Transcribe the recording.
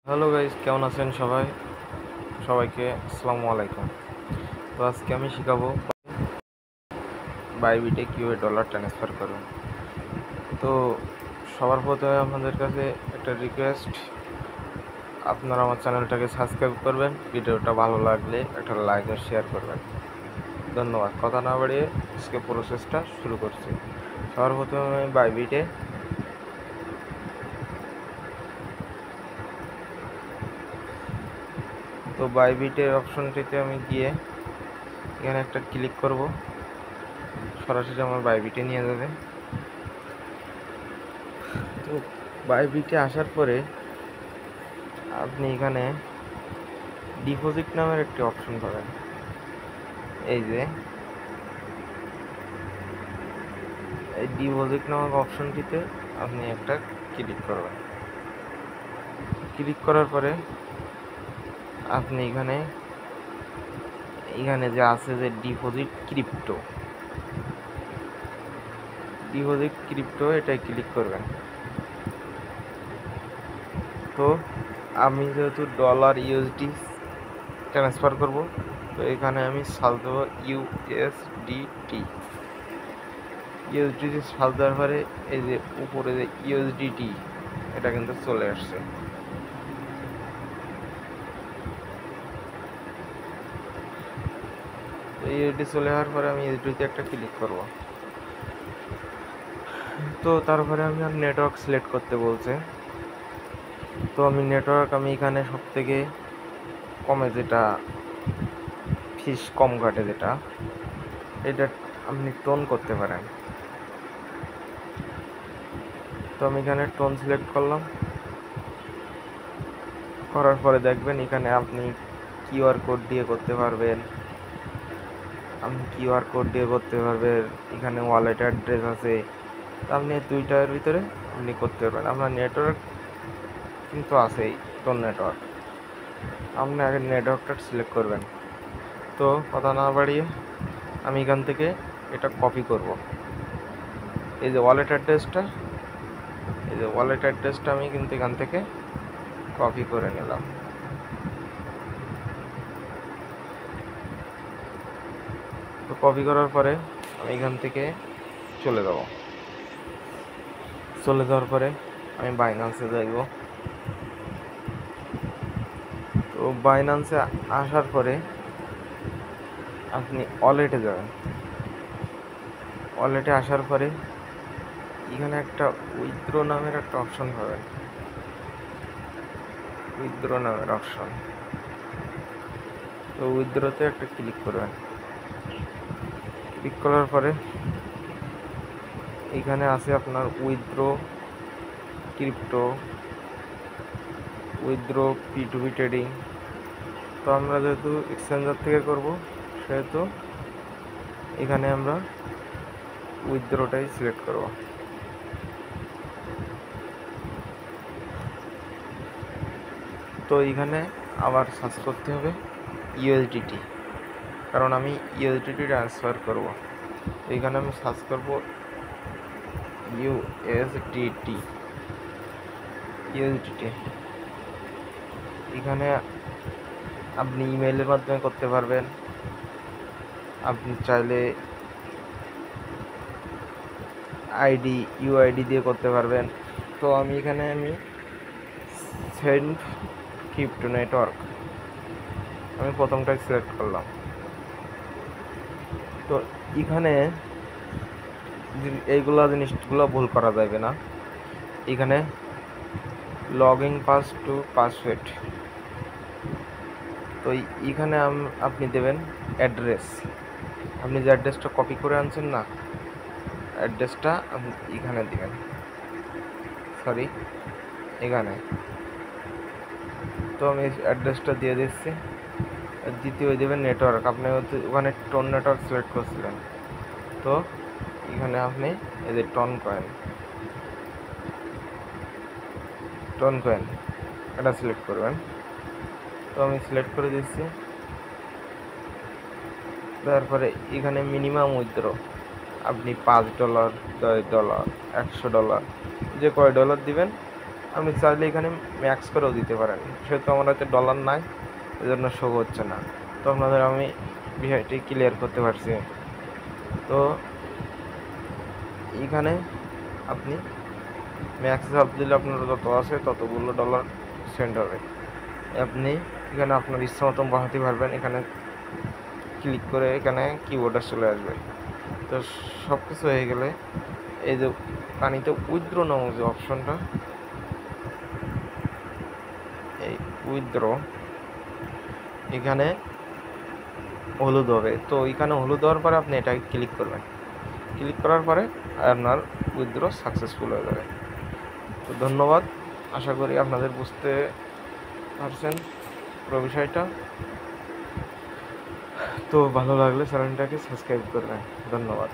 Hello guys, কেমন আছেন সবাই? সবাইকে আসসালামু আলাইকুম। তো আজকে আমি শেখাবো বাইবিটে কীভাবে ডলার ট্রান্সফার করবেন। তো সবার প্রথমে আপনাদের কাছে একটা রিকোয়েস্ট, আপনারা আমার চ্যানেলটাকে সাবস্ক্রাইব করবেন, ভিডিওটা ভালো লাগলে একটা লাইক ও শেয়ার করবেন। ধন্যবাদ। কথা না বাড়িয়ে আজকে প্রসেসটা শুরু করছি। সবার প্রথমে আমি বাইবিটে বাইবিটের অপশনটিতে আমি গিয়ে এখানে একটা ক্লিক করব, সরাসরি আমার বাইবিটে নিয়ে যাবে। তো বাইবিটে আসার পরে আপনি এখানে ডিপোজিট নামের একটি অপশন পাবেন। এই যে এই ডিপোজিট নামক অপশনটিতে আপনি একটা ক্লিক করবেন। ক্লিক করার পরে আপনি এখানে যে আছে যে ডিপোজিট ক্রিপ্টো এটাই ক্লিক করবেন। তো আমি যেহেতু ডলার ইউএসডি ট্রান্সফার করব, তো এখানে আমি সার্চ দেবো ইউএসডিটি সার্চ দেওয়ার পরে এই যে উপরে যে ইউএসডিটি এটা কিন্তু চলে আসছে। ইউএসডি চলে যাওয়ার পরে আমি ইউএসডিতে একটা ক্লিক করব। তো তারপরে আমি আর নেটওয়ার্ক সিলেক্ট করতে বলছে। তো আমি এখানে সব থেকে কমে যেটা ফিস কম কাটে যেটা, এটা আপনি টোন করতে পারেন। তো আমি এখানে টোন সিলেক্ট করলাম। করার পরে দেখবেন এখানে আপনি কিউআর কোড দিয়ে করতে পারবেন। এখানে ওয়ালেট অ্যাড্রেস আছে। আপনি দুইটার ভিতরে আপনি করতে পারবেন। আপনার নেটওয়ার্ক কিন্তু আছেই, টোন নেটওয়ার্ক। আপনি আগে নেটওয়ার্কটা সিলেক্ট করবেন। তো কথা না বাড়িয়ে আমি এখান থেকে এটা কপি করব। এই যে ওয়ালেট অ্যাড্রেসটা আমি কিন্তু এখান থেকে কপি করে নিলাম। তো কপি করার পরে আমি এখান থেকে চলে যাওয়ার পরে আমি বাইন্যান্সে যাইব। তো বাইন্যান্সে আসার পরে আপনি ওয়ালেটে যাবেন। ওয়ালেটে আসার পরে এখানে একটা উইথড্র নামের একটা অপশন পাবেন। তো উইথড্রতে একটা ক্লিক করবেন। ক্লিক করার পরে এখানে আছে আপনার withdraw crypto, withdraw P2P trading. তো আমরা যেহেতু এক্সচেঞ্জার থেকে করব, সেহেতু এখানে আমরা উইথড্রটাই সিলেক্ট করব। তো এখানে আবার সার্চ করতে হবে ইউএসডিটি, কারণ আমি ইউএসডিটি ট্রান্সফার করব। তো এখানে আমি সার্চ করব ইউএসডিটি। এখানে আপনি ইমেইলের মাধ্যমে করতে পারবেন, আপনি চাইলে ইউআইডি দিয়ে করতে পারবেন। তো আমি সেন্ড ক্রিপ্টো নেটওয়ার্ক আমি প্রথমটাই সিলেক্ট করলাম। তো এখানে জিনিসগুলো ভুল করা যাবে না। এখানে লগইন পাসওয়ার্ড। তো এখানে আপনি দেবেন অ্যাড্রেস। আপনি যে অ্যাড্রেসটা কপি করে আনছেন না, অ্যাড্রেসটা আপনি এখানে দেবেন। এখানে তো আমি অ্যাড্রেসটা দিয়ে দিচ্ছি। দ্বিতীয় দেবেন নেটওয়ার্ক। আপনি ওখানে টোন নেটওয়ার্ক সিলেক্ট করছিলেন, তো এখানে আপনি এই যে টন কয়েন এটা সিলেক্ট করবেন। তো আমি সিলেক্ট করে দিচ্ছি। তারপরে এখানে মিনিমাম উইথড্র আপনি $5, $10, $100 যে কয় ডলার দিবেন আপনি চাইলে এখানে ম্যাক্স করেও দিতে পারেন, সেহেতু আমার হাতে ডলার নাই, এজন্য শো হচ্ছে না। তো আপনাদের আমি বিষয়টি ক্লিয়ার করতে পারছি। তো এখানে আপনি ম্যাক্স চাপ দিলে আপনার যত আছে ততগুলো ডলার সেন্ড হবে। আপনি এখানে আপনার ইচ্ছা মতন বাড়াতে পারবেন। এখানে ক্লিক করে এখানে কিবোর্ডে চলে আসবে। তো সব কিছু হয়ে গেলে এই যে পানিতে উইথড্র নামক যে অপশনটা, এই উইথড্র এখানে হলুদ হবে। তো এখানে হলুদ হওয়ার পরে আপনি এটাকে ক্লিক করবেন। ক্লিক করার পরে আপনার উইথড্র সাকসেসফুল হয়ে যাবে। তো ধন্যবাদ, আশা করি আপনাদের বুঝতে পারছেন পুরো বিষয়টা। তো ভালো লাগলে চ্যানেলটাকে সাবস্ক্রাইব করবেন। ধন্যবাদ।